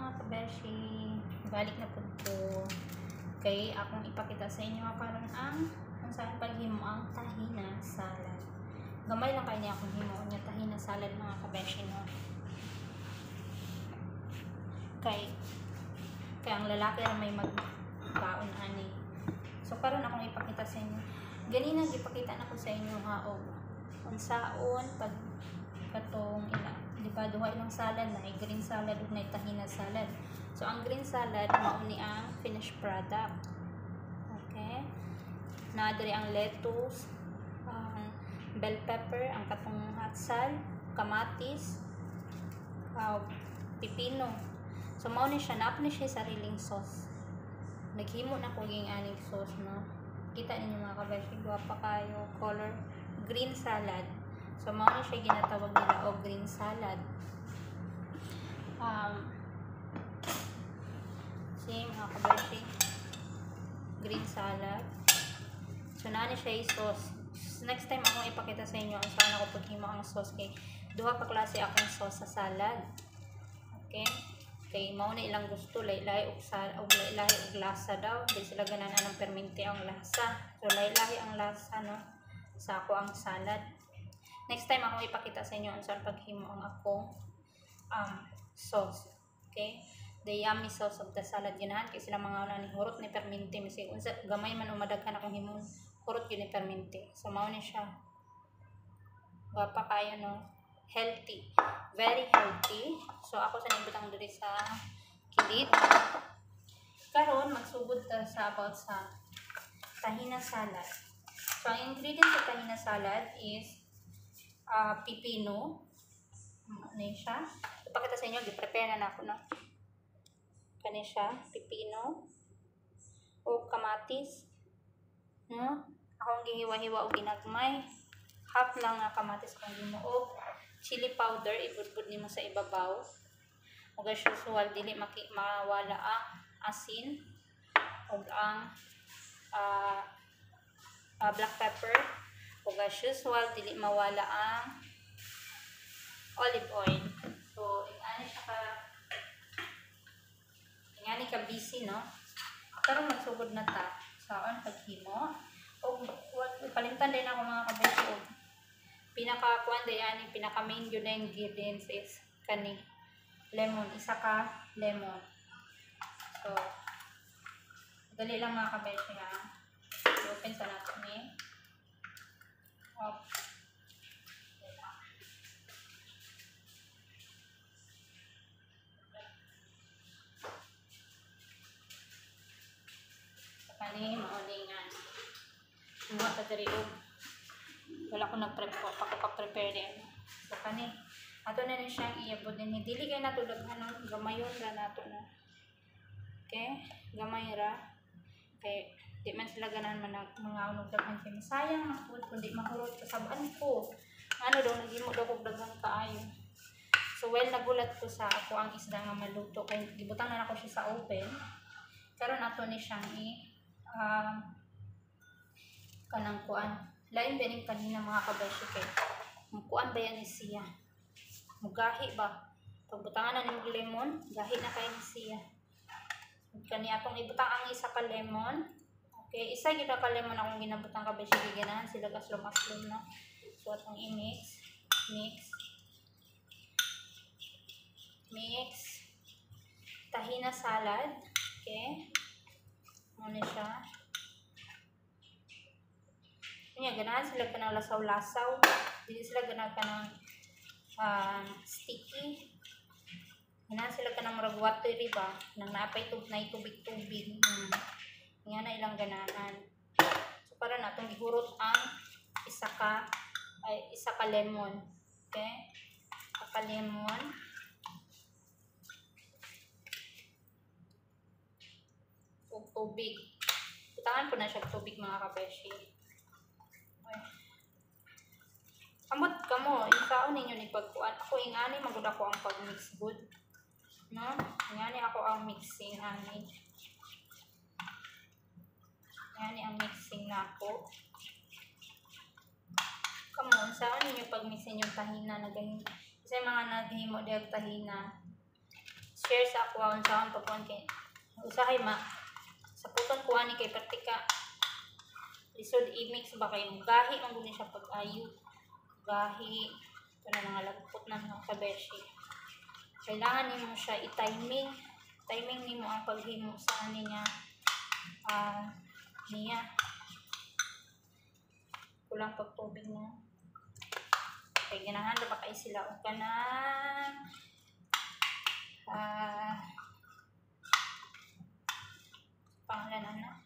mga kabeshi, balik na po ko kay akong ipakita sa inyo karon ang kung saan paghimo ang tahina salad. Gamay lang kayo niya akong himo niya tahina salad mga kabeshi no. Kay ang lalaki ra may magbaon ani. So karon akong ipakita sa inyo. Ganina gipakita na ko sa inyo ha og unsaon pag katong ila di ba duha ilang salad na green salad ug na tahina salad. So ang green salad mao ni ang finished product. Okay? Na diri ang lettuce, ang bell pepper, ang katong hot sal, kamatis, pipino. So mao ni siya na siya sariling sauce. Naghimo na ko ging aning sauce no. Kita ninyo mga kabeshi, guwapa kayo, color green salad. So, mao na siya ginatawag nila o green salad. Same mga kabeshi. Green salad. So, na siya yung sauce. Next time akong ipakita sa inyo ang saan ako paghimo ang sauce kay duha ka klase akong sauce sa salad. Okay? Kay mao na ilang gusto lahi-lahi og lasa daw. Di sila ganan ng permente ang lasa. So, lahi-lahi ang lasa no sa ako ang salad. Next time ako ipakita sa inyo ang saan paghimo ang akong sauce. Okay? The yummy sauce of the salad. Ginahan kay sila mga ni hurot ni permente. Kasi unsa gamay man umadaghan akong himo hurot yun ni permente. So mao ni siya. Wapa kayo no. Healthy. Very healthy. So ako sa nibutang diri sa kilid. Karon magsugod ta sa about sa tahina salad. So ang ingredients sa tahina salad is pipino. Ano siya? Ipakita sa inyo, i-prepare na ako no. Kani siya, pipino o kamatis. No? Akong gihiwa-hiwa o ginagmay. Half lang nga kamatis kung gimuog. Chili powder, ibudbud nimo sa ibabaw. Ug as usual dili mawala ang asin ug ang black pepper. Ug as usual dili mawala ang olive oil. So ingani ka busy no. Karon magsugod na ta saon paghimo. Og palimtan din ako mga kabeshi og pinaka-kuan dayani pinaka main yun na ingredients is kani lemon, isa ka lemon. So dali lang mga kabeshi ha. I-open sa natin ni kani maulingan mga tadriog wala ko nagpa-prepare din. So kani ato na siyang iabot din dili kay nato daghan gamayon ra nato no. Okay, gamay ra kay di man sila ganan man mga unog daghan kay sayang ang food kundi mahurot kasabaan ko ano daw naghimo daw kog daghan kaayo. So well nagulat ko sa ako ang isda nga maluto kay gibutang na ako siya sa oven. Karon ato ni siyang kanang kuan lain bening kanina mga kabeshi kay kuan ba yan siya mugahi ba pagbutangan na nimog lemon gahi na kay ni siya kani atong ibutang ang isa ka lemon. Okay, isa gyud ka lemon akong ginabutang kabeshi giganahan sila kaslom na. So atong i-mix tahina salad. Okay, ano siya kanya ganahan sila ka ng lasaw-lasaw, hindi sila ganahan ka ng sticky, ganahan sila ka ng murag watery ba nang naapay tubig-tubig nga na ilang ganahan. So para natong ihurot ang isa ka lemon. Okay, isa ka lemon ug tubig. Butangan ko na siya tubig mga kabeshi. Amot kamo, isaon ninyo ni pagkuan. Ako ingani magud ako ang pag-mix good. No? Ingani ako ang mixing ani. Ingani ang mixing na ako. Kamo, isaon ninyo pag-mixin yung tahina na ganyan. Kasi mga naghimo diag tahina. share sa ako unsaon pagkuan kay usahay saputon ko ani kay praktika lisod i-mix ba kay gahi man gud siya pag-ayo gahi kana mga lagpot na mga kabeshi. Kailangan nimo siya i-timing nimo ang paghimo sa niya niya kulang pag tubig mo kay ganahan ra ba kay sila og kanang pangalan na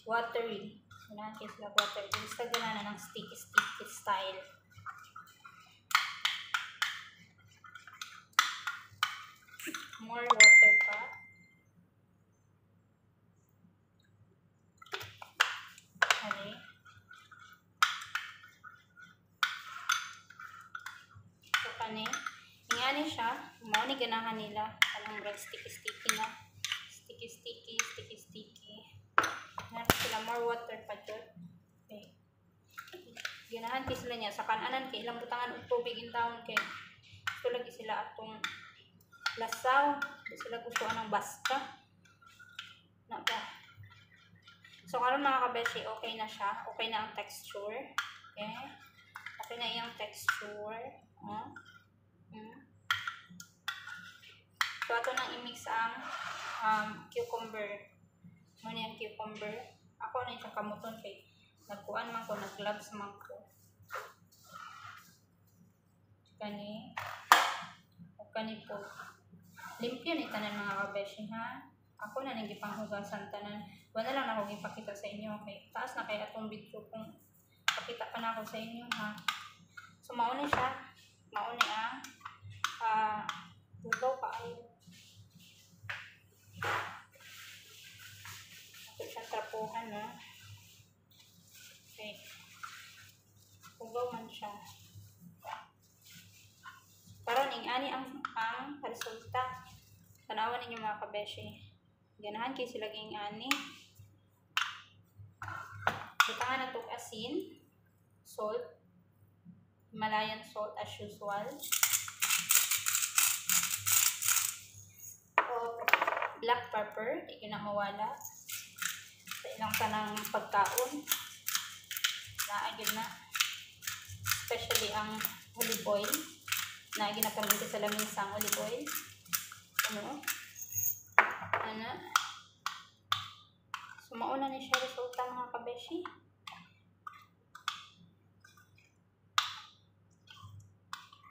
watery. Ganahan kayo sila watery. Basta ganahan ng sticky style. More water pa. Okay. So, kani. Ingani siya. Mao ni ganahan nila. Anong sticky na. Sticky. Meron sila more water pa dyan. Okay. Ganahan kayo sila niya. Sa kananan kay ilang butangan og tubig in town kay ito lagi sila atong lasaw. Di sila gusto ng baska. Na ba? So karon mga kabeshi, okay na siya. Okay na ang texture. Okay. Okay na yung texture. So ato nang i-mix ang cucumber. Muna yung cucumber. Ako na yung kamuton kay nagkuan man ko, nag-gloves man ko. Kani. O kani po. Limpyo ni tanan mga kabeshi ha. Ako na nang gipanghugasan tanan. Wala lang ako ipakita sa inyo. Okay. Taas na kaya atong video kung pakita pa na ako sa inyo ha. So mauni siya. Mauni ang bugaw pa ay. Ito siya trapuhan no. Okay. Bugaw man siya. Karon ingani ang resulta. Tanawan ninyo mga kabeshi. Ganahan kayo sila ingani. Butangan na itong asin, salt, Himalayan salt as usual. O black pepper, di na mawala. Sa ilang tanang pagkaon. Naagin na. Especially ang olive oil. Naagin na kami sa lamisa ang olive oil. So mauna ni siya resulta mga kabeshi.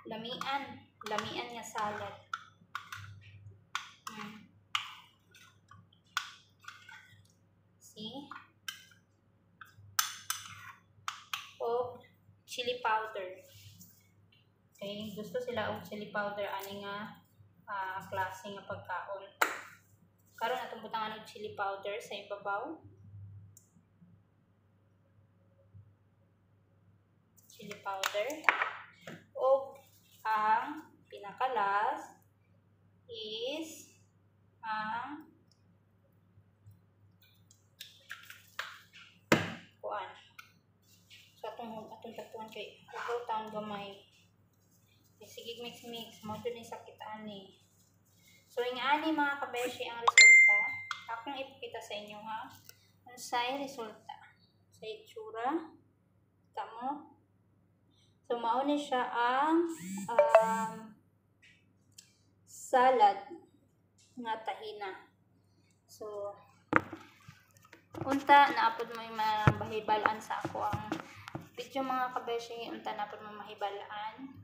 Lamian niya salad. See? O chili powder. Okay, gusto sila og chili powder ani nga klase nga pagkaon. Karon atong butangan og chili powder sa ibabaw. Chili powder. O ang pinakalas is ang kuan. So atong tapuan kay ugaw taon gamay. Sige mix mo ni sakit ani. So ingani mga kabeshi ang resulta. Akong ipakita sa inyo ha. Unsay resulta sa itsura. Tamo. So mao ni siya ang salad nga tahina. So unta naapod mo yung mahibalaan sa ako ang video mga kabeshi. Unta naapod mo mahibalaan.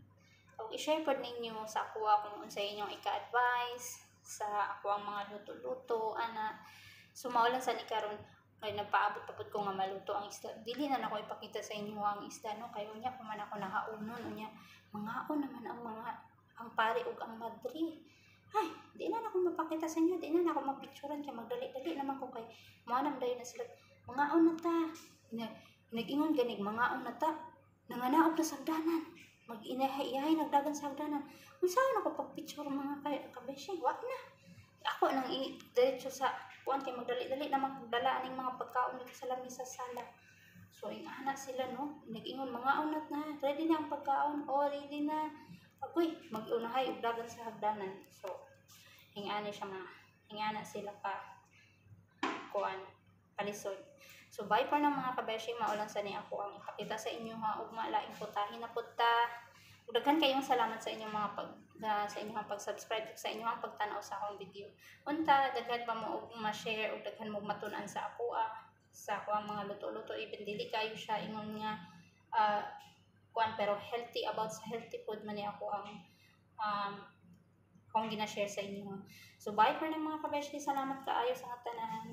O i-share pod ninyo sa ako kung unsay inyong ika-advise sa ako ang mga luto-luto ana. So maulan sa ni karon kay nagpaabot pa pod ko nga maluto ang isda. Dili na nako ipakita sa inyo ang isda no kay unya pa man ako nahaunon unya. Mangaon naman ang pari ug ang madri. Ay, di na nako mapakita sa inyo, di na nako mapicturean kay magdali-dali naman ko kay manam dayon na sila. Mangaon na ta. Nag-ingon ganig mangaon na ta. Nanganaog na sa hagdanan. Mag-inahay nagdagan sa hagdanan. Unsaon ako pagpicture mga kabeshi? Wa na. Ako nang diretso sa kuan kay magdali-dali na magdala aning mga pagkaon dito sa lamesa sa sala. So ingana sila no, nag-ingon mga unat na, ready na ang pagkaon, o ready na. Agoy, mag-unahay ug dagan sa hagdanan. So hingani siya hingana sila pa kuan palisod. So bye for na mga kabeshi, maulan sa ni ako ang ipakita sa inyo ha, ugma laing putahin na puta. Daghan kayong salamat sa inyong mga sa inyong pag-subscribe, sa inyong pagtanaw sa akong video. Unta daghan pa mo og ma-share ug daghan mo matun-an sa ako sa ako ang mga luto-luto, even dili kayo siya ingon nga kuan pero healthy, about sa healthy food man ni ako ang akong gina-share sa inyo. So bye for na mga kabeshi, salamat kaayo sa tanan.